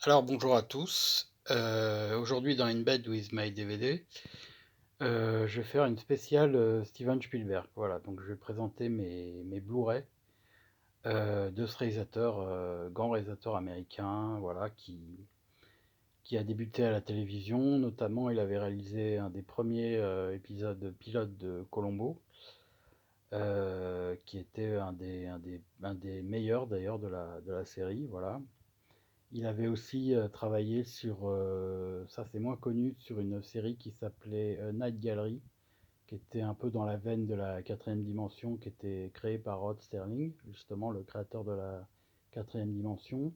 Alors bonjour à tous. Aujourd'hui dans In Bed with My DVD, je vais faire une spéciale Steven Spielberg. Voilà, donc je vais présenter mes Blu-ray de ce réalisateur, grand réalisateur américain, voilà, qui a débuté à la télévision. Notamment, il avait réalisé un des premiers épisodes pilotes de Columbo, qui était un des meilleurs d'ailleurs de la série. Voilà. Il avait aussi travaillé sur, ça c'est moins connu, sur une série qui s'appelait Night Gallery, qui était un peu dans la veine de la quatrième dimension, qui était créée par Rod Serling, justement le créateur de la quatrième dimension.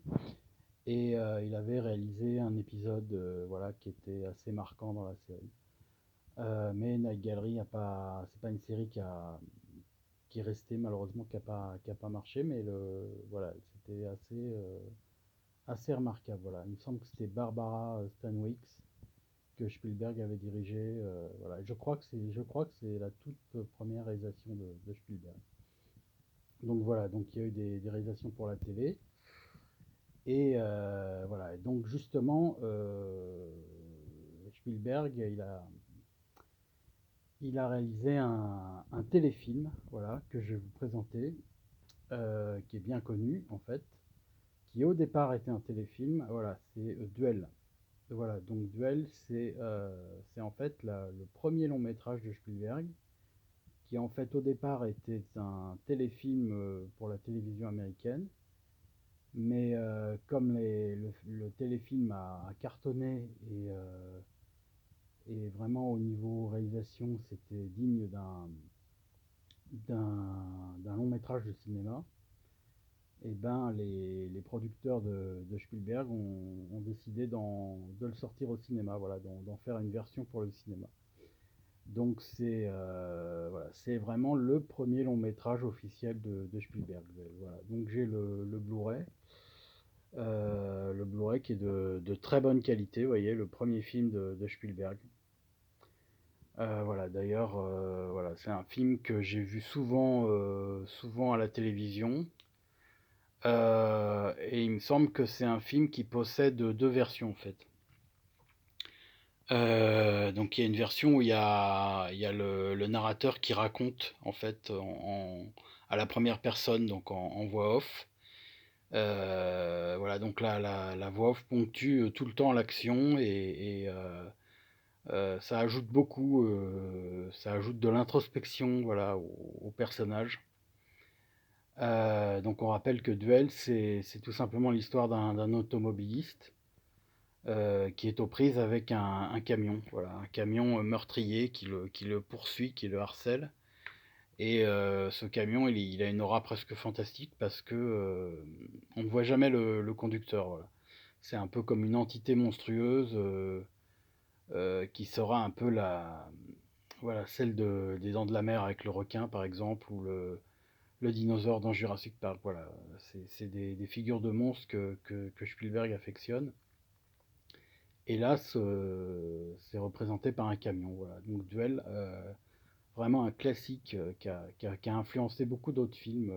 Et il avait réalisé un épisode voilà, qui était assez marquant dans la série. Mais Night Gallery, c'est pas une série qui est restée malheureusement, qui a pas marché, mais voilà, c'était assez remarquable. Voilà. Il me semble que c'était Barbara Stanwyck que Spielberg avait dirigé. Voilà. Je crois que c'est la toute première réalisation de Spielberg. Donc voilà, donc il y a eu des réalisations pour la télé. Et voilà, et donc justement, Spielberg, il a réalisé un téléfilm, voilà, que je vais vous présenter, qui est bien connu en fait, qui au départ était un téléfilm. Voilà, c'est Duel. Voilà, donc Duel, c'est en fait le premier long métrage de Spielberg, qui en fait au départ était un téléfilm pour la télévision américaine, mais comme le téléfilm a cartonné et vraiment au niveau réalisation, c'était digne d'un long métrage de cinéma, et ben les producteurs de Spielberg ont décidé de le sortir au cinéma, voilà, d'en faire une version pour le cinéma. Donc voilà, c'est vraiment le premier long métrage officiel de Spielberg. Voilà. Donc j'ai le Blu-ray qui est de très bonne qualité, vous voyez, le premier film de Spielberg. Voilà, d'ailleurs, voilà, c'est un film que j'ai vu souvent à la télévision. Et il me semble que c'est un film qui possède deux versions en fait. Donc il y a une version où il y a le narrateur qui raconte en fait à la première personne, donc en voix off. Voilà, donc la voix off ponctue tout le temps l'action et ça ajoute beaucoup, ça ajoute de l'introspection, voilà, au personnage. Donc on rappelle que Duel, c'est tout simplement l'histoire d'un automobiliste qui est aux prises avec un camion, voilà, un camion meurtrier qui le poursuit, qui le harcèle. Et ce camion, il a une aura presque fantastique parce que on ne voit jamais le conducteur. Voilà. C'est un peu comme une entité monstrueuse qui sera un peu voilà, celle des Dents de la Mer avec le requin par exemple, ou le dinosaure dans Jurassic Park. Voilà, c'est des figures de monstres que Spielberg affectionne. Et là, c'est représenté par un camion. Voilà. Donc Duel, vraiment un classique qui a influencé beaucoup d'autres films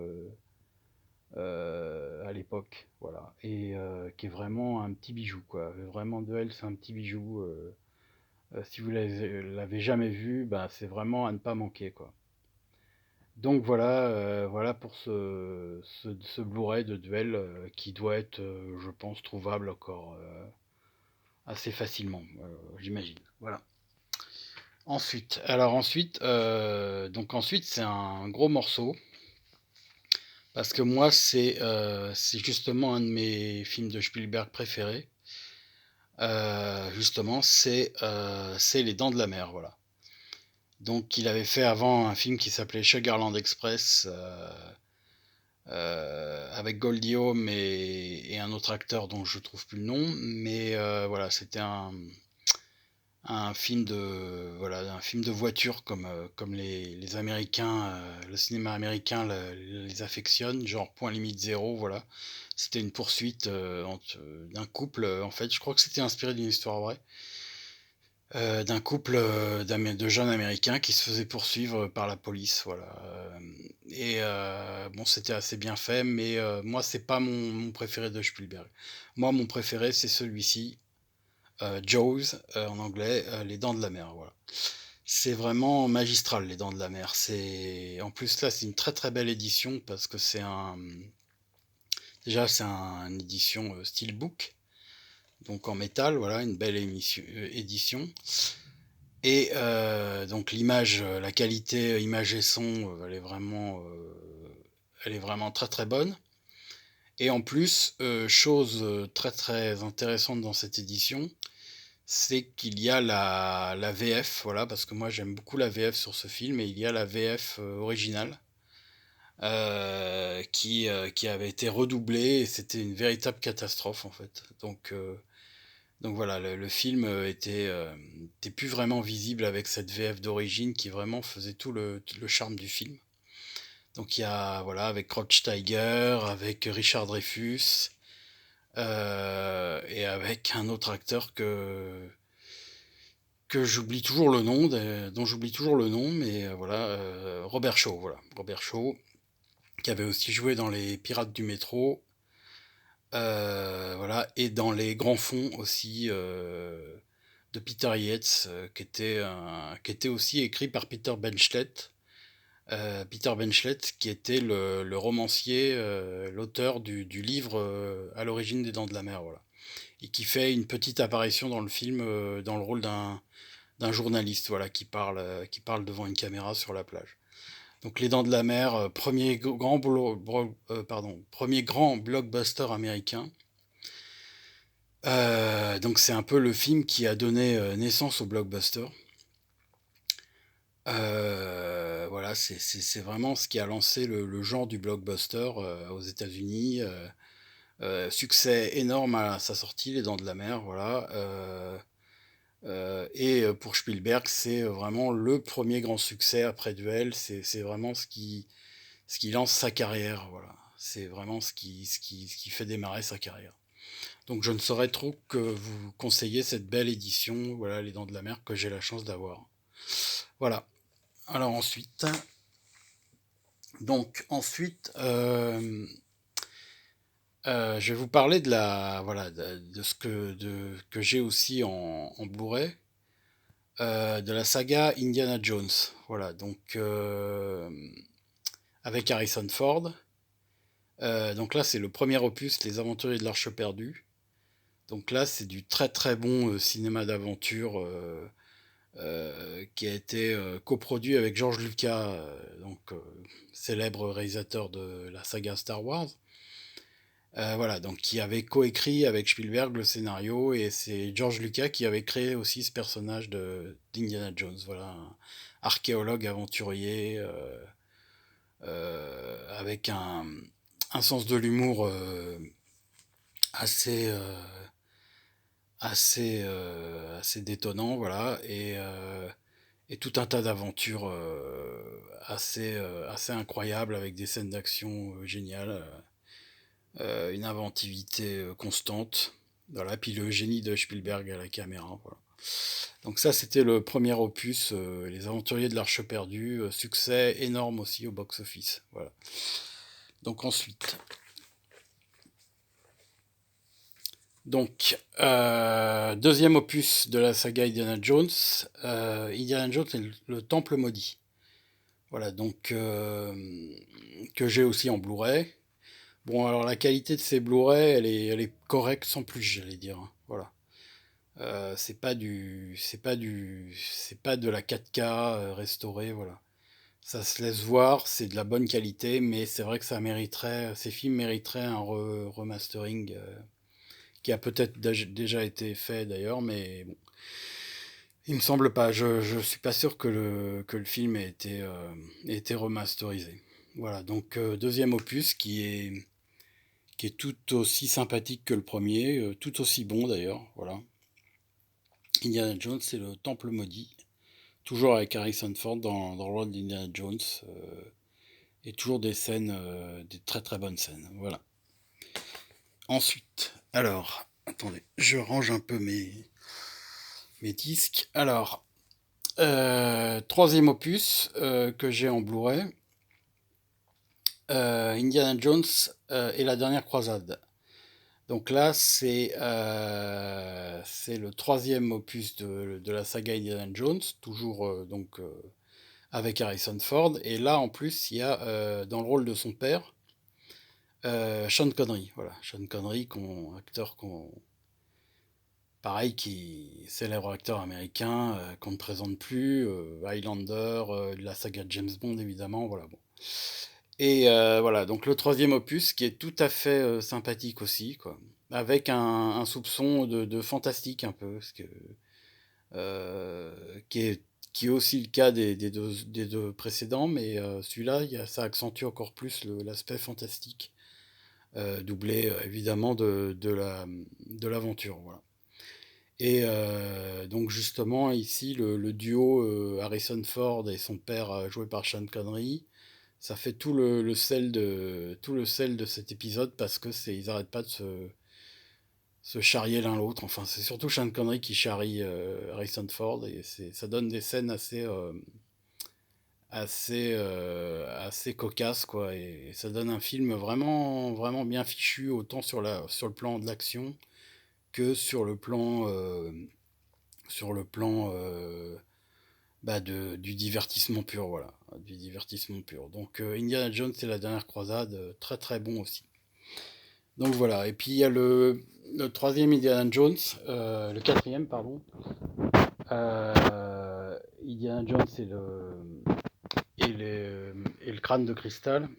à l'époque. Voilà. Et qui est vraiment un petit bijou, quoi. Vraiment, Duel, c'est un petit bijou. Si vous l'avez jamais vu, bah, c'est vraiment à ne pas manquer, quoi. Donc voilà, voilà pour ce Blu-ray de Duel qui doit être, je pense, trouvable encore assez facilement, j'imagine. Voilà. Donc ensuite c'est un gros morceau parce que moi c'est justement un de mes films de Spielberg préférés. Justement, c'est Les Dents de la Mer, voilà. Donc il avait fait avant un film qui s'appelait Sugarland Express avec Goldie Hawn et un autre acteur dont je trouve plus le nom, mais voilà, c'était un film de voiture comme les Américains, le cinéma américain les affectionne, genre Point Limite Zéro, voilà. C'était une poursuite d'un couple, en fait. Je crois que c'était inspiré d'une histoire vraie. d'un couple, de jeunes Américains qui se faisaient poursuivre par la police, voilà, bon, c'était assez bien fait, mais moi, c'est pas mon préféré de Spielberg. Moi, mon préféré, c'est celui-ci, Jaws, en anglais, Les Dents de la Mer, voilà. C'est vraiment magistral, Les Dents de la Mer. C'est en plus, là, c'est une très, très belle édition parce que déjà, c'est une édition, steelbook, donc en métal, voilà, une belle édition. Et donc l'image, la qualité image et son, elle est vraiment très très bonne. Et en plus, chose très très intéressante dans cette édition, c'est qu'il y a la VF, voilà, parce que moi j'aime beaucoup la VF sur ce film, et il y a la VF originale qui avait été redoublée, et c'était une véritable catastrophe en fait. Donc voilà, le film était plus vraiment visible avec cette VF d'origine qui vraiment faisait tout le charme du film. Donc il y a, voilà, avec Crouch Tiger, avec Richard Dreyfuss, et avec un autre acteur que j'oublie toujours le nom, dont j'oublie toujours le nom, mais voilà, Robert Shaw, voilà. Robert Shaw, qui avait aussi joué dans Les Pirates du Métro, voilà, et dans Les Grands Fonds aussi, de Peter Yates, qui était aussi écrit par Peter Benchley. Peter Benchley, qui était le romancier, l'auteur du livre à l'origine des Dents de la Mer, voilà. Et qui fait une petite apparition dans le film, dans le rôle d'un journaliste, voilà, qui parle devant une caméra sur la plage. Donc Les Dents de la Mer, premier grand blockbuster américain. Donc c'est un peu le film qui a donné naissance au blockbuster. Voilà, c'est vraiment ce qui a lancé le genre du blockbuster aux États-Unis. Succès énorme à sa sortie, Les Dents de la Mer, voilà. Et pour Spielberg, c'est vraiment le premier grand succès après Duel. C'est vraiment ce qui lance sa carrière, voilà. C'est vraiment ce qui fait démarrer sa carrière. Donc je ne saurais trop que vous conseiller cette belle édition, voilà, Les Dents de la Mer, que j'ai la chance d'avoir. Voilà. Alors ensuite, ensuite, je vais vous parler de voilà, de ce que j'ai aussi en Blu-ray, de la saga Indiana Jones. Voilà, donc avec Harrison Ford. Donc là, c'est le premier opus, Les Aventuriers de l'Arche perdue. Donc là, c'est du très très bon cinéma d'aventure qui a été coproduit avec George Lucas, célèbre réalisateur de la saga Star Wars. Voilà, donc qui avait coécrit avec Spielberg le scénario, et c'est George Lucas qui avait créé aussi ce personnage d'Indiana Jones, voilà, un archéologue aventurier avec un sens de l'humour assez, assez détonnant, voilà, et tout un tas d'aventures assez incroyables avec des scènes d'action géniales. Une inventivité constante. Voilà, puis le génie de Spielberg à la caméra. Voilà. Donc ça, c'était le premier opus, Les Aventuriers de l'Arche perdue, succès énorme aussi au box-office. Voilà. Donc ensuite, deuxième opus de la saga Indiana Jones, Indiana Jones et le Temple maudit. Voilà, donc que j'ai aussi en Blu-ray. Bon, alors la qualité de ces Blu-ray, elle est correcte sans plus, j'allais dire, hein. Voilà. C'est pas de la 4K restaurée, voilà. Ça se laisse voir, c'est de la bonne qualité, mais c'est vrai que ces films mériteraient un remastering qui a peut-être déjà été fait d'ailleurs, mais bon, il me semble pas. Je suis pas sûr que le film ait été remasterisé. Voilà, donc deuxième opus qui est tout aussi sympathique que le premier, tout aussi bon d'ailleurs, voilà. Indiana Jones, c'est le Temple maudit, toujours avec Harrison Ford dans le rôle d'Indiana Jones, et toujours des scènes, des très très bonnes scènes, voilà. Ensuite, alors, attendez, je range un peu mes mes disques. Alors, troisième opus que j'ai en Blu-ray, Indiana Jones et la dernière croisade. Donc là, c'est le troisième opus de la saga Indiana Jones, toujours avec Harrison Ford. Et là, en plus, il y a dans le rôle de son père, Sean Connery. Voilà, Sean Connery, acteur pareil, célèbre acteur américain qu'on ne présente plus, Highlander, de la saga James Bond évidemment, voilà. Bon. Et voilà, donc le troisième opus qui est tout à fait sympathique aussi, quoi, avec un soupçon de fantastique un peu, euh, qui est, qui est aussi le cas des deux précédents, mais celui-là, ça accentue encore plus l'aspect fantastique, doublé évidemment de l'aventure, voilà. Et donc justement ici le duo Harrison Ford et son père joué par Sean Connery, ça fait tout le sel de cet épisode parce que ils arrêtent pas de se charrier l'un l'autre. Enfin c'est surtout Sean Connery qui charrie Harrison Ford et ça donne des scènes assez cocasses quoi et ça donne un film vraiment vraiment bien fichu autant sur le plan de l'action que sur le plan du divertissement pur, voilà, du divertissement pur. Donc Indiana Jones et la dernière croisade, très très bon aussi. Donc voilà, et puis il y a le troisième Indiana Jones, le quatrième, pardon. Indiana Jones et le crâne de cristal,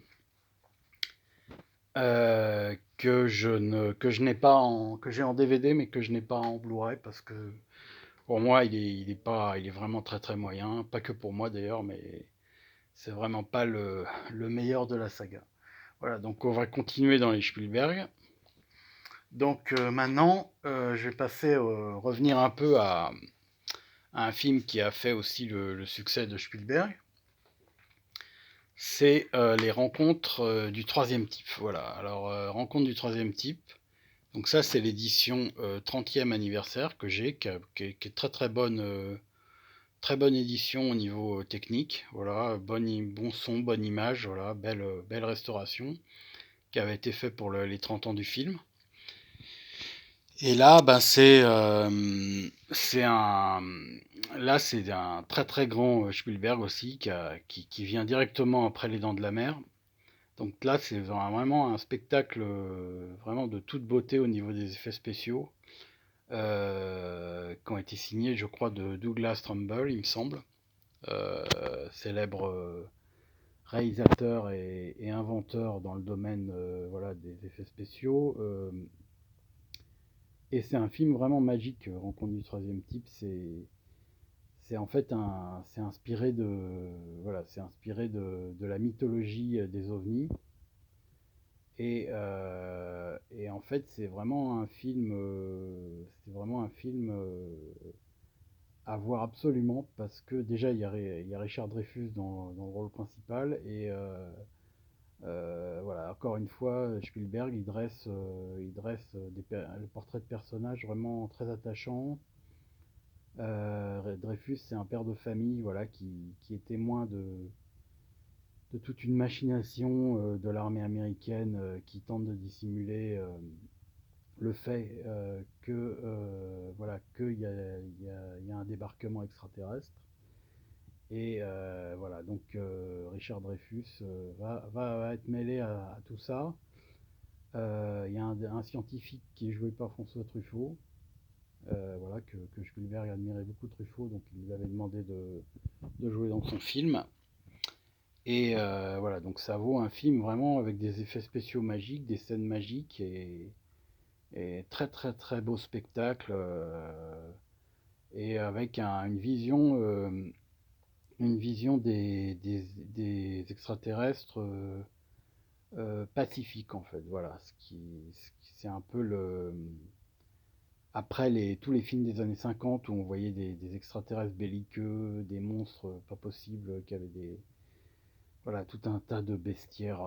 que je n'ai pas que j'ai en DVD, mais que je n'ai pas en Blu-ray parce que pour moi, il est vraiment très très moyen. Pas que pour moi d'ailleurs, mais c'est vraiment pas le meilleur de la saga. Voilà, donc on va continuer dans les Spielberg. Donc maintenant, je vais revenir un peu à un film qui a fait aussi le succès de Spielberg. C'est les rencontres du troisième type. Voilà, alors rencontres du troisième type. Donc ça, c'est l'édition 30e anniversaire que j'ai, qui est très très bonne. Très bonne édition au niveau technique, voilà, bon son, bonne image, voilà, belle restauration qui avait été fait pour les 30 ans du film. Et là, ben c'est un très très grand Spielberg aussi qui vient directement après Les Dents de la Mer. Donc là, c'est vraiment un spectacle vraiment de toute beauté au niveau des effets spéciaux qui ont été signés, je crois, de Douglas Trumbull, il me semble. Célèbre réalisateur et inventeur dans le domaine voilà, des effets spéciaux. Et c'est un film vraiment magique, Rencontre du troisième type. C'est en fait c'est inspiré voilà, c'est inspiré de la mythologie des ovnis. Et en fait, c'est vraiment un film à voir absolument parce que déjà il y a Richard Dreyfuss dans le rôle principal et voilà, encore une fois, Spielberg il dresse le portrait de personnage vraiment très attachant. Dreyfus, c'est un père de famille, voilà, qui est témoin de toute une machination de l'armée américaine qui tente de dissimuler le fait voilà, qu'il y a un débarquement extraterrestre. Et voilà, donc Richard Dreyfus va être mêlé à tout ça. Il y a un scientifique qui est joué par François Truffaut, voilà, que Spielberg admirait beaucoup Truffaut, donc il lui avait demandé de jouer dans son film. Et voilà, donc ça vaut un film vraiment avec des effets spéciaux magiques, des scènes magiques et très très très beau spectacle. Et avec une vision des extraterrestres pacifique en fait. Voilà, c'est un peu après tous les films des années 50 où on voyait des extraterrestres belliqueux, des monstres pas possibles, qui avaient voilà, tout un tas de bestiaires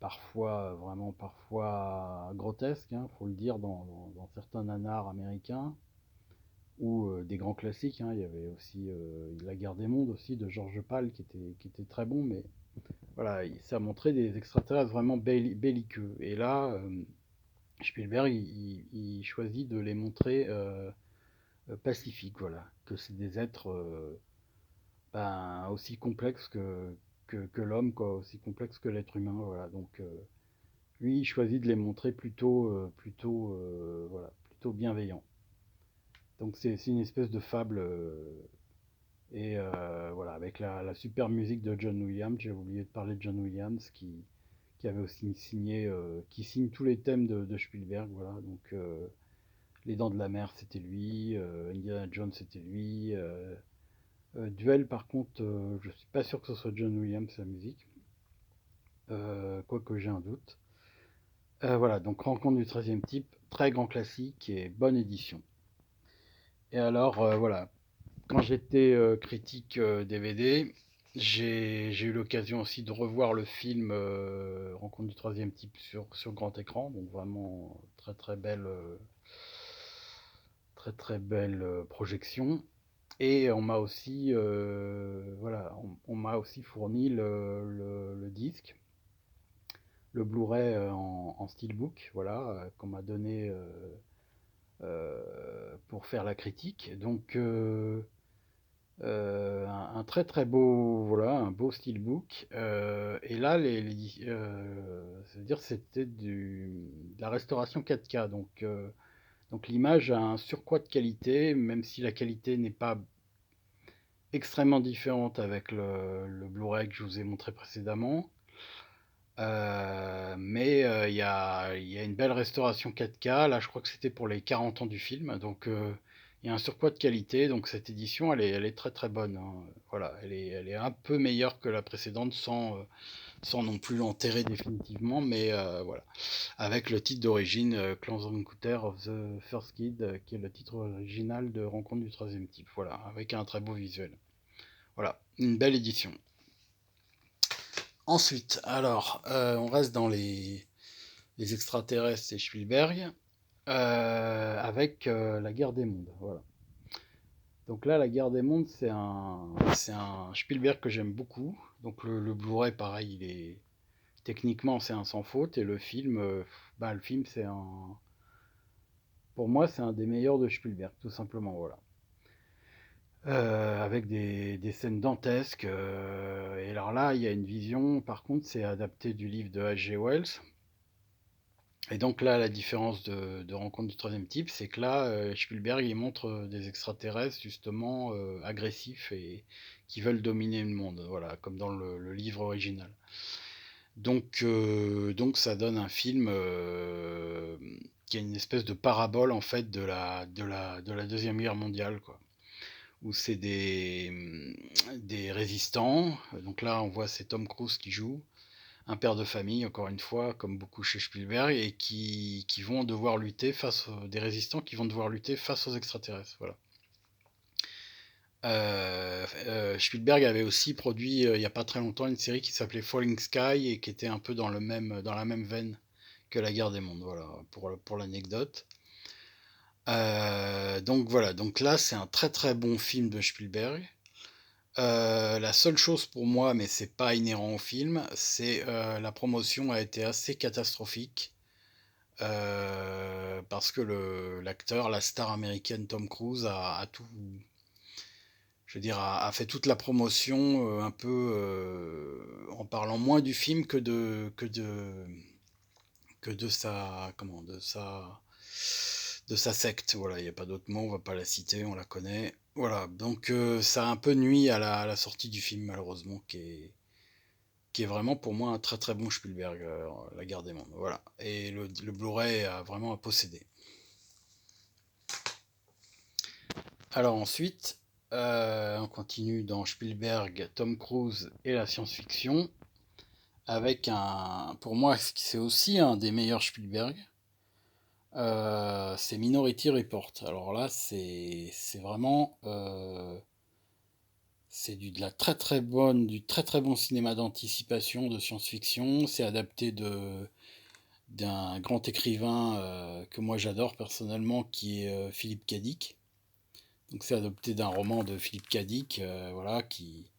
parfois grotesques, hein, faut le dire, dans certains nanars américains. ou des grands classiques, hein. Il y avait aussi La Guerre des Mondes aussi de Georges Pal qui était très bon, mais voilà, ça montrait des extraterrestres vraiment belliqueux. Et là, Spielberg, il choisit de les montrer pacifiques, voilà, que c'est des êtres ben, aussi complexes que l'homme, quoi, aussi complexes que l'être humain, voilà. Donc lui, il choisit de les montrer voilà, plutôt bienveillants. Donc c'est une espèce de fable et voilà, avec la super musique de John Williams. J'ai oublié de parler de John Williams qui avait aussi signé, qui signe tous les thèmes de Spielberg. Voilà, donc Les Dents de la Mer, c'était lui. Indiana Jones, c'était lui. Duel, par contre, je suis pas sûr que ce soit John Williams la musique, quoique j'ai un doute. Voilà, donc Rencontre du 13e type, très grand classique et bonne édition. Et alors, voilà, quand j'étais critique DVD, j'ai eu l'occasion aussi de revoir le film Rencontre du 13e type sur grand écran, donc vraiment très belle projection. Et on m'a aussi, voilà, on m'a aussi fourni le disque, le Blu-ray en steelbook, voilà, qu'on m'a donné pour faire la critique. Donc un très très beau, voilà, un beau steelbook. Et là, c'est-à-dire c'était de la restauration 4K, donc l'image a un surcroît de qualité, même si la qualité n'est pas extrêmement différente avec le Blu-ray que je vous ai montré précédemment. Mais il y a une belle restauration 4K. Là, je crois que c'était pour les 40 ans du film. Donc, il y a un surpoids de qualité. Donc, cette édition, elle est très très bonne, hein. Voilà, elle est un peu meilleure que la précédente sans non plus l'enterrer définitivement. Mais voilà, avec le titre d'origine, Close Encounter of the First Kid, qui est le titre original de Rencontre du troisième type. Voilà, avec un très beau visuel. Voilà, une belle édition. Ensuite, alors, on reste dans les extraterrestres et Spielberg, avec La Guerre des Mondes. Voilà. Donc là, La Guerre des Mondes, c'est un Spielberg que j'aime beaucoup. Donc le Blu-ray, pareil, techniquement, c'est un sans faute. Et le film, bah, le film, pour moi, c'est un des meilleurs de Spielberg, tout simplement. Voilà. Avec des scènes dantesques. Et alors là, il y a une vision, par contre, c'est adapté du livre de H.G. Wells. Et donc là, la différence de Rencontre du troisième type, c'est que là, Spielberg, il montre des extraterrestres justement agressifs et qui veulent dominer le monde, voilà, comme dans le livre original. Donc ça donne un film qui a une espèce de parabole en fait de la Deuxième Guerre mondiale, quoi, où c'est des résistants. Donc là, on voit c'est Tom Cruise qui joue un père de famille, encore une fois, comme beaucoup chez Spielberg, et qui vont devoir lutter des résistants qui vont devoir lutter face aux extraterrestres. Voilà. Spielberg avait aussi produit il n'y a pas très longtemps une série qui s'appelait Falling Sky et qui était un peu dans la même veine que La Guerre des Mondes. Voilà, pour l'anecdote. Donc voilà, donc là c'est un très très bon film de Spielberg. La seule chose pour moi, mais c'est pas inhérent au film, c'est la promotion a été assez catastrophique parce que l'acteur, la star américaine Tom Cruise a tout, je veux dire, a fait toute la promotion un peu en parlant moins du film que de sa comment de sa secte. Voilà, il n'y a pas d'autre mot, on va pas la citer, on la connaît. Voilà, donc ça a un peu nuit à la sortie du film malheureusement, qui est vraiment pour moi un très très bon Spielberg, La Guerre des Mondes. Voilà, et le Blu-ray a vraiment à posséder. Alors ensuite, on continue dans Spielberg, Tom Cruise et la science-fiction, avec pour moi, c'est aussi un des meilleurs Spielberg. C'est Minority Report. Alors là, c'est vraiment c'est de la du très très bon cinéma d'anticipation, de science-fiction. C'est adapté d'un grand écrivain que moi j'adore personnellement, qui est Philippe Cadic. Donc c'est adapté d'un roman de Philippe K. Dick, voilà, qui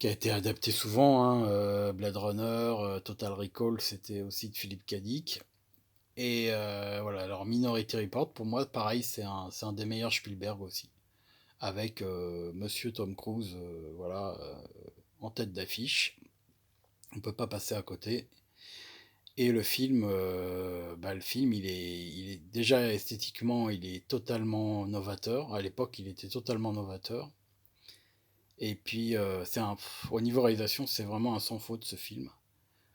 a été adapté souvent, hein, Blade Runner, Total Recall, c'était aussi de Philippe K. Dick. Et voilà, alors Minority Report, pour moi, pareil, c'est un des meilleurs Spielberg aussi, avec Monsieur Tom Cruise, voilà, en tête d'affiche. On peut pas passer à côté. Et le film, il est déjà esthétiquement, il est totalement novateur. À l'époque, il était totalement novateur. Et puis, au niveau réalisation, c'est vraiment un sans faute ce film.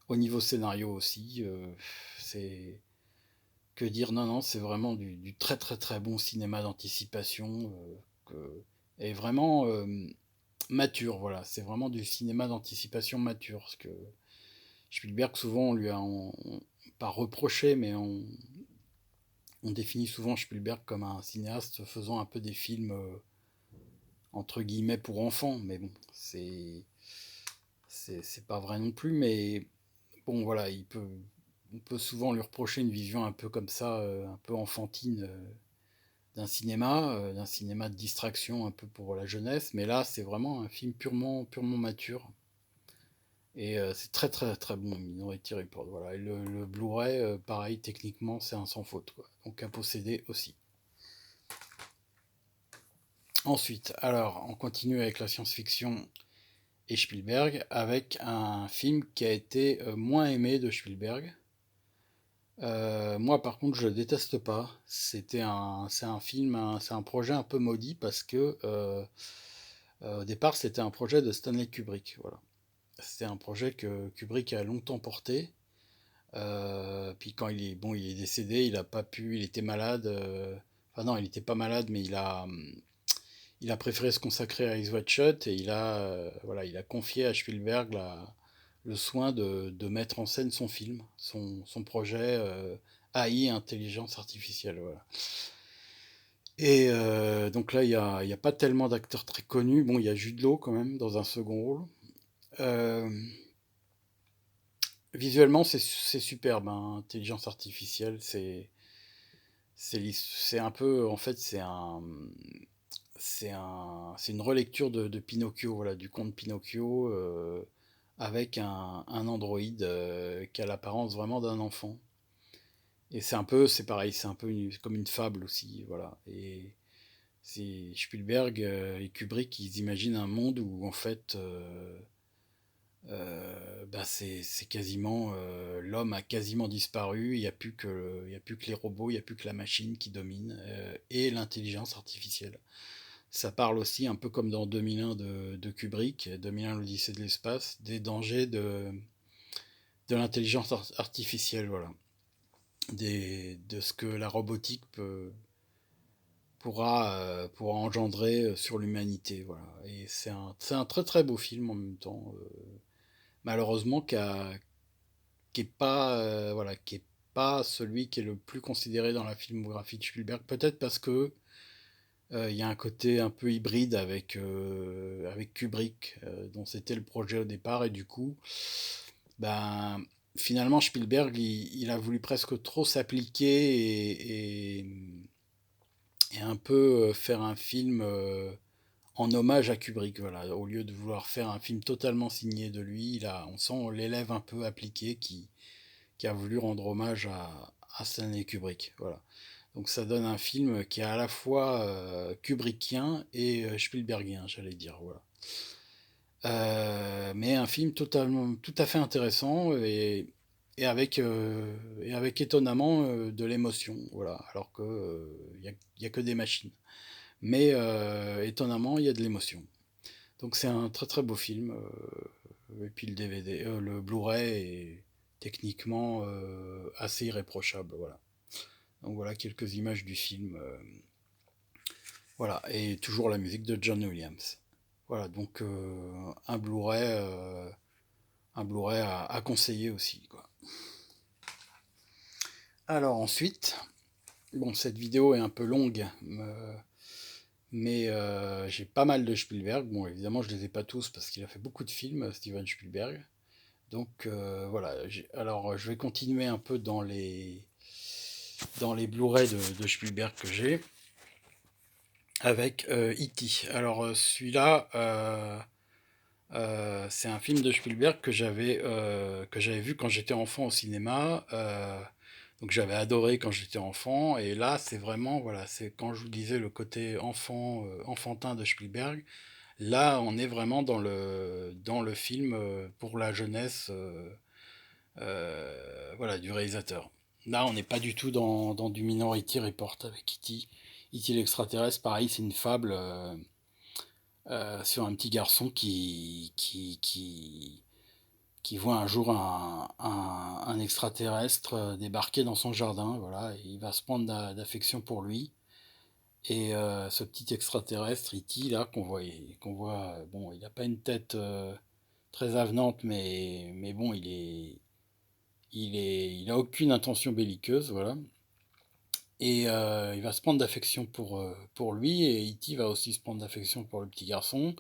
Au niveau scénario aussi, c'est que dire? Non, non, c'est vraiment du très très très bon cinéma d'anticipation et vraiment mature. Voilà, c'est vraiment du cinéma d'anticipation mature. Parce que Spielberg, souvent, pas reproché, mais on définit souvent Spielberg comme un cinéaste faisant un peu des films entre guillemets pour enfants. Mais bon, c'est pas vrai non plus. Mais bon, voilà, on peut souvent lui reprocher une vision un peu comme ça, un peu enfantine d'un cinéma de distraction un peu pour la jeunesse. Mais là, c'est vraiment un film purement mature. Et c'est très très très bon, Minority Report. Voilà. Et le Blu-ray, pareil, techniquement, c'est un sans faute, quoi. Donc à posséder aussi. Ensuite, alors, on continue avec la science-fiction et Spielberg, avec un film qui a été moins aimé de Spielberg. Moi, par contre, je le déteste pas. C'est un film, c'est un projet un peu maudit parce que au départ, c'était un projet de Stanley Kubrick. Voilà. C'était un projet que Kubrick a longtemps porté. Puis quand il est décédé, il a pas pu, il était malade. Enfin non, il n'était pas malade, mais il a préféré se consacrer à Eyes Wide Shut et voilà, il a confié à Spielberg le soin de mettre en scène son film, son projet AI, intelligence artificielle. Voilà. Et donc là, il y a pas tellement d'acteurs très connus. Bon, il y a Jude Law quand même dans un second rôle. Euh, Visuellement, c'est superbe, hein, intelligence artificielle, c'est un peu, en fait, c'est une relecture de Pinocchio, voilà, du conte Pinocchio, avec un androïde qui a l'apparence vraiment d'un enfant. Et c'est pareil, c'est un peu comme une fable aussi, voilà. Et c'est Spielberg et Kubrick, ils imaginent un monde où en fait, c'est quasiment l'homme a quasiment disparu. Il y a plus que les robots, il y a plus que la machine qui domine et l'intelligence artificielle. Ça parle aussi, un peu comme dans 2001 de Kubrick, 2001 l'Odyssée de l'espace, des dangers de l'intelligence artificielle, voilà. De ce que la robotique pourra engendrer sur l'humanité, voilà. Et c'est un très très beau film en même temps, malheureusement, qui est pas, voilà, qui est pas celui qui est le plus considéré dans la filmographie de Spielberg, peut-être parce que il y a un côté un peu hybride avec Kubrick, dont c'était le projet au départ, et du coup, ben, finalement, Spielberg, il a voulu presque trop s'appliquer et un peu faire un film en hommage à Kubrick, voilà. Au lieu de vouloir faire un film totalement signé de lui, on sent l'élève un peu appliqué qui a voulu rendre hommage à Stanley Kubrick, voilà. Donc ça donne un film qui est à la fois kubrickien et Spielbergien, j'allais dire, voilà. Mais un film tout à fait intéressant et avec étonnamment de l'émotion, voilà. Alors que y a que des machines. Mais étonnamment, il y a de l'émotion. Donc c'est un très très beau film. Et puis le Blu-ray est techniquement assez irréprochable, voilà. Donc voilà quelques images du film. Voilà, et toujours la musique de John Williams. Voilà, donc un Blu-ray à conseiller aussi, quoi. Alors ensuite, bon, cette vidéo est un peu longue, mais j'ai pas mal de Spielberg. Bon, évidemment, je les ai pas tous parce qu'il a fait beaucoup de films, Steven Spielberg. Donc voilà, alors je vais continuer un peu dans les Blu-ray de Spielberg que j'ai. avec E.T. Alors celui-là, c'est un film de Spielberg que j'avais vu quand j'étais enfant au cinéma. Donc j'avais adoré quand j'étais enfant. Et là, c'est vraiment, voilà, c'est quand je vous disais le côté enfantin de Spielberg. Là, on est vraiment dans le film pour la jeunesse, voilà, du réalisateur. Là, on n'est pas du tout dans du Minority Report avec E.T. E.T. l'extraterrestre, pareil, c'est une fable sur un petit garçon qui voit un jour un extraterrestre débarquer dans son jardin, voilà, et il va se prendre d'affection pour lui. Et ce petit extraterrestre, E.T., là, qu'on voit, bon, il n'a pas une tête très avenante, mais bon, il a aucune intention belliqueuse, voilà. Et il va se prendre d'affection pour lui, et E.T. va aussi se prendre d'affection pour le petit garçon.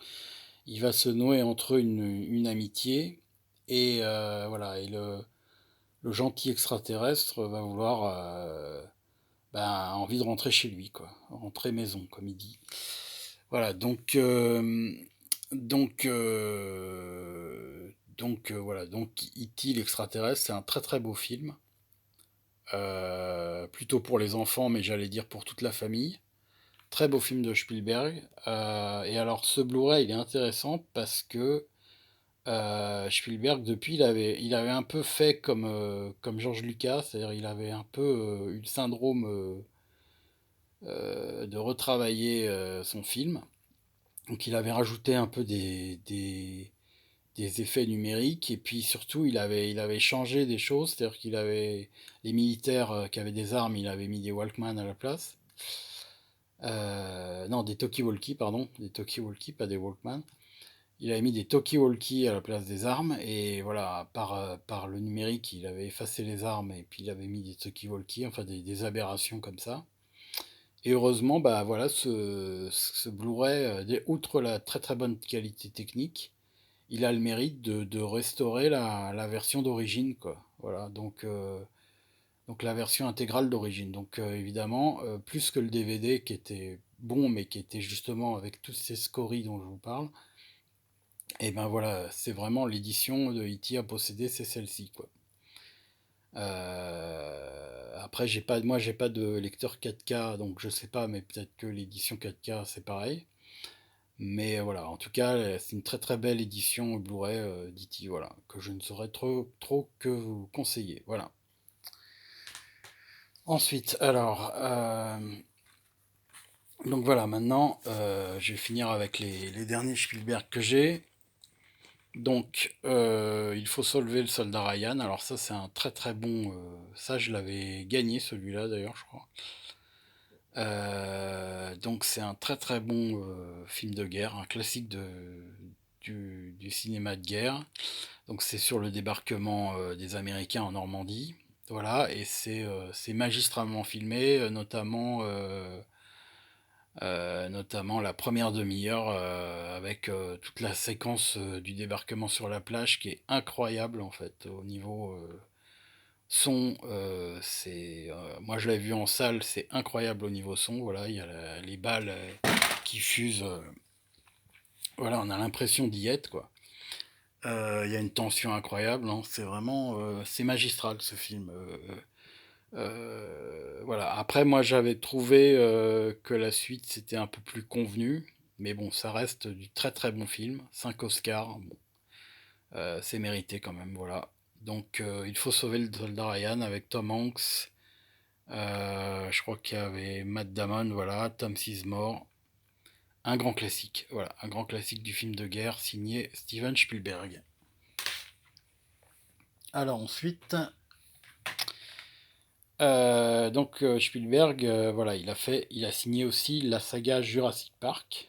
Il va se nouer entre eux une amitié, et voilà, et le gentil extraterrestre va vouloir, envie de rentrer chez lui, quoi, rentrer maison, comme il dit. Voilà, donc, voilà, donc E.T. l'extraterrestre, c'est un très très beau film. Plutôt pour les enfants, mais j'allais dire pour toute la famille. Très beau film de Spielberg. Et alors, ce Blu-ray, il est intéressant parce que Spielberg, depuis, il avait un peu fait comme George Lucas, c'est-à-dire il avait un peu eu le syndrome de retravailler son film. Donc, il avait rajouté un peu des effets numériques et puis surtout, il avait changé des choses, c'est-à-dire qu'il avait les militaires qui avaient des armes, il avait mis des Walkman à la place. Non, des talkie-walkie, pardon, des talkie-walkie, pas des Walkman. Il avait mis des talkie-walkie à la place des armes, et voilà, par le numérique, il avait effacé les armes, et puis il avait mis des talkie-walkie, enfin des aberrations comme ça. Et heureusement, bah voilà, ce Blu-ray, outre la très très bonne qualité technique, il a le mérite de restaurer la version d'origine, quoi. Voilà, donc la version intégrale d'origine. Donc évidemment, plus que le DVD qui était bon, mais qui était justement avec toutes ces scories dont je vous parle, et ben voilà, c'est vraiment l'édition de E.T. à posséder, c'est celle-ci, quoi. Après, moi, j'ai pas de lecteur 4K, donc je sais pas, mais peut-être que l'édition 4K, c'est pareil. Mais voilà, en tout cas, c'est une très très belle édition Blu-ray d'E.T., voilà, que je ne saurais trop que vous conseiller. Voilà. Ensuite, alors, donc voilà, maintenant, je vais finir avec les derniers Spielberg que j'ai. Donc, il faut sauver le soldat Ryan. Alors ça, c'est un très très bon. Ça, je l'avais gagné celui-là d'ailleurs, je crois. Donc c'est un très très bon film de guerre, un classique du cinéma de guerre. Donc c'est sur le débarquement des Américains en Normandie. Voilà, et c'est magistralement filmé, notamment la première demi-heure avec toute la séquence du débarquement sur la plage qui est incroyable en fait au niveau son. Moi je l'ai vu en salle, c'est incroyable au niveau son. Voilà, il y a les balles qui fusent. Voilà, on a l'impression d'y être quoi. Il y a une tension incroyable, hein. C'est vraiment c'est magistral ce film. Voilà. Après, moi, j'avais trouvé que la suite c'était un peu plus convenu, mais bon, ça reste du très très bon film. 5 Oscars, bon, c'est mérité quand même, voilà. Donc, il faut sauver le soldat Ryan avec Tom Hanks. Je crois qu'il y avait Matt Damon, voilà, Tom Sizemore. Un grand classique, voilà, un grand classique du film de guerre signé Steven Spielberg. Alors ensuite, Spielberg, voilà, il a signé aussi la saga Jurassic Park,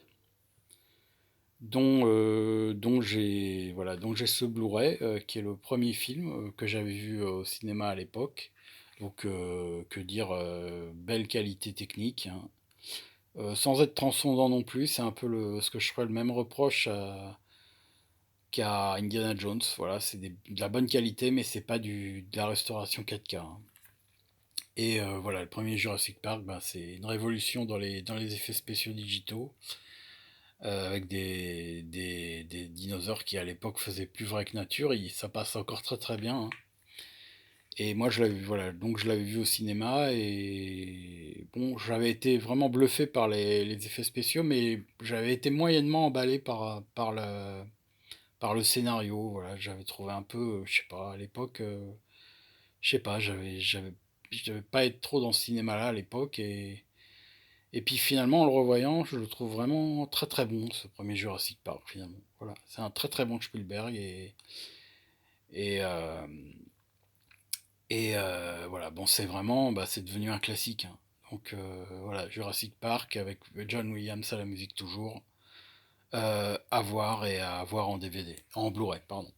dont j'ai ce Blu-ray, qui est le premier film que j'avais vu au cinéma à l'époque. Donc, que dire, belle qualité technique, hein. Sans être transcendant non plus, c'est un peu ce que je ferais le même reproche qu'à Indiana Jones. Voilà, c'est de la bonne qualité, mais c'est pas de la restauration 4K, hein. Et voilà, le premier Jurassic Park, ben, c'est une révolution dans les effets spéciaux digitaux, avec des dinosaures qui à l'époque faisaient plus vrai que nature, et ça passe encore très très bien, hein. Et moi je l'avais vu, voilà, donc je l'avais vu au cinéma, et bon, j'avais été vraiment bluffé par les effets spéciaux, mais j'avais été moyennement emballé par le scénario, voilà, j'avais trouvé un peu, je sais pas, à l'époque, je sais pas, je devais pas être trop dans ce cinéma-là à l'époque, et puis finalement, en le revoyant, je le trouve vraiment très très bon, ce premier Jurassic Park, finalement. Voilà, c'est un très très bon Spielberg, et, euh, voilà, bon, c'est vraiment, bah, c'est devenu un classique, hein. Donc voilà, Jurassic Park avec John Williams à la musique toujours, à voir et à voir en DVD, en Blu-ray, pardon.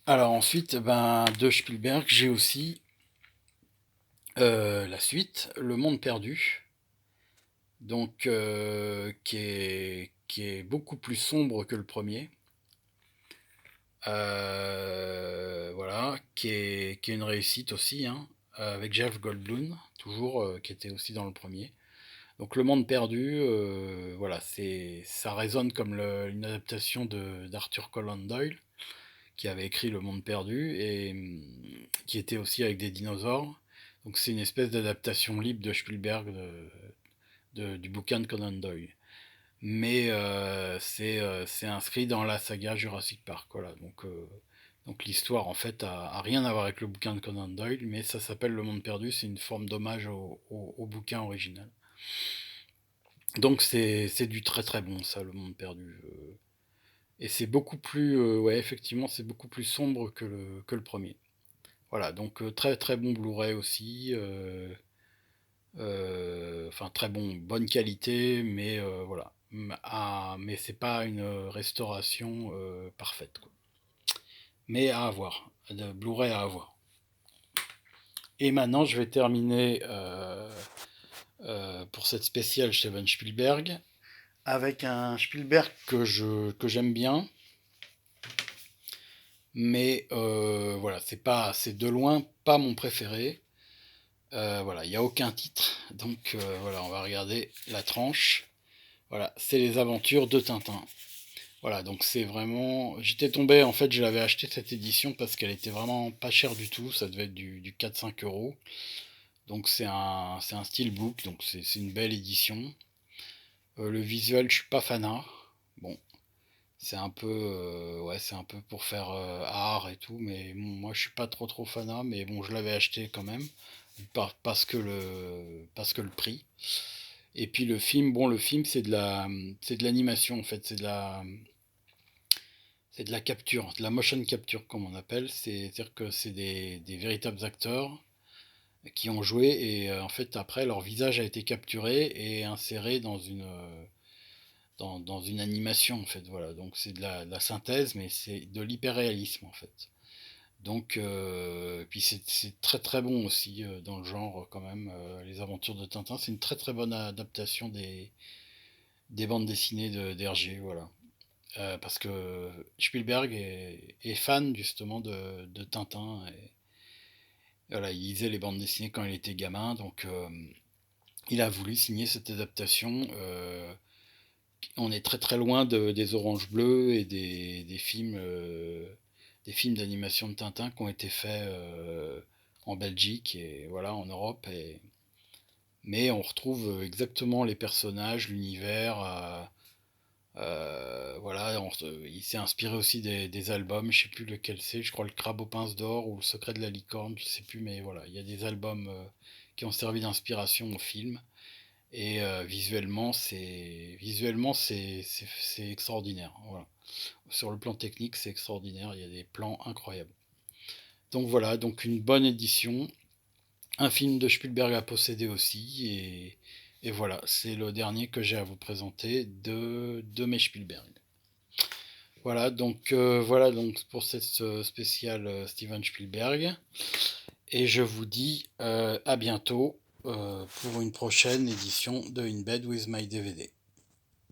Alors ensuite, ben, de Spielberg, j'ai aussi la suite, Le Monde Perdu, donc qui est beaucoup plus sombre que le premier. Voilà, qui est une réussite aussi, hein, avec Jeff Goldblum, toujours, qui était aussi dans le premier. Donc Le Monde Perdu, voilà, ça résonne comme une adaptation d'Arthur Conan Doyle, qui avait écrit Le Monde Perdu, et qui était aussi avec des dinosaures. Donc c'est une espèce d'adaptation libre de Spielberg du bouquin de Conan Doyle. Mais c'est inscrit dans la saga Jurassic Park. Voilà. Donc l'histoire en fait a rien à voir avec le bouquin de Conan Doyle, mais ça s'appelle Le Monde Perdu, c'est une forme d'hommage au bouquin original. Donc c'est du très très bon ça, Le Monde Perdu. Et c'est beaucoup plus, ouais, effectivement, c'est beaucoup plus sombre que le premier. Voilà, donc très très bon Blu-ray aussi. Enfin, très bon, bonne qualité, mais voilà. Mais c'est pas une restauration parfaite, quoi. Mais à avoir, de Blu-ray à avoir. Et maintenant, je vais terminer pour cette spéciale Steven Spielberg avec un Spielberg que j'aime bien, mais voilà, c'est de loin pas mon préféré. Voilà, il n'y a aucun titre, donc voilà, on va regarder la tranche. Voilà, c'est les aventures de Tintin. Voilà, donc c'est vraiment. J'étais tombé, en fait, je l'avais acheté cette édition parce qu'elle était vraiment pas chère du tout, ça devait être du 4-5 euros. Donc c'est un steelbook, donc c'est une belle édition. Le visuel, je suis pas fanat. Bon, c'est un peu, ouais, c'est un peu pour faire art et tout, mais bon, moi je suis pas trop fanat, mais bon, je l'avais acheté quand même parce que le prix. Et puis le film, bon, le film c'est de l'animation en fait, c'est de la capture, de la motion capture comme on appelle. C'est-à-dire que c'est des véritables acteurs qui ont joué, et en fait après leur visage a été capturé et inséré dans une animation en fait. Voilà, donc c'est de la synthèse, mais c'est de l'hyperréalisme en fait. Donc puis c'est très très bon aussi dans le genre quand même. Les Aventures de Tintin, c'est une très très bonne adaptation des bandes dessinées d'Hergé, voilà. Parce que Spielberg est fan justement de Tintin. Et, voilà, il lisait les bandes dessinées quand il était gamin, donc il a voulu signer cette adaptation. On est très très loin des Oranges Bleues et des films d'animation de Tintin qui ont été faits en Belgique et voilà, en Europe. Mais on retrouve exactement les personnages, l'univers. Voilà, il s'est inspiré aussi des albums, je sais plus lequel c'est, je crois le Crabe aux pinces d'or ou le Secret de la licorne, je sais plus, mais voilà, il y a des albums qui ont servi d'inspiration au film. Et c'est extraordinaire. Voilà. Sur le plan technique, c'est extraordinaire, il y a des plans incroyables. Donc voilà, donc une bonne édition, un film de Spielberg à posséder aussi, et voilà, c'est le dernier que j'ai à vous présenter de mes Spielberg. Voilà donc pour cette spéciale Steven Spielberg. Et je vous dis à bientôt pour une prochaine édition de In Bed with My DVD.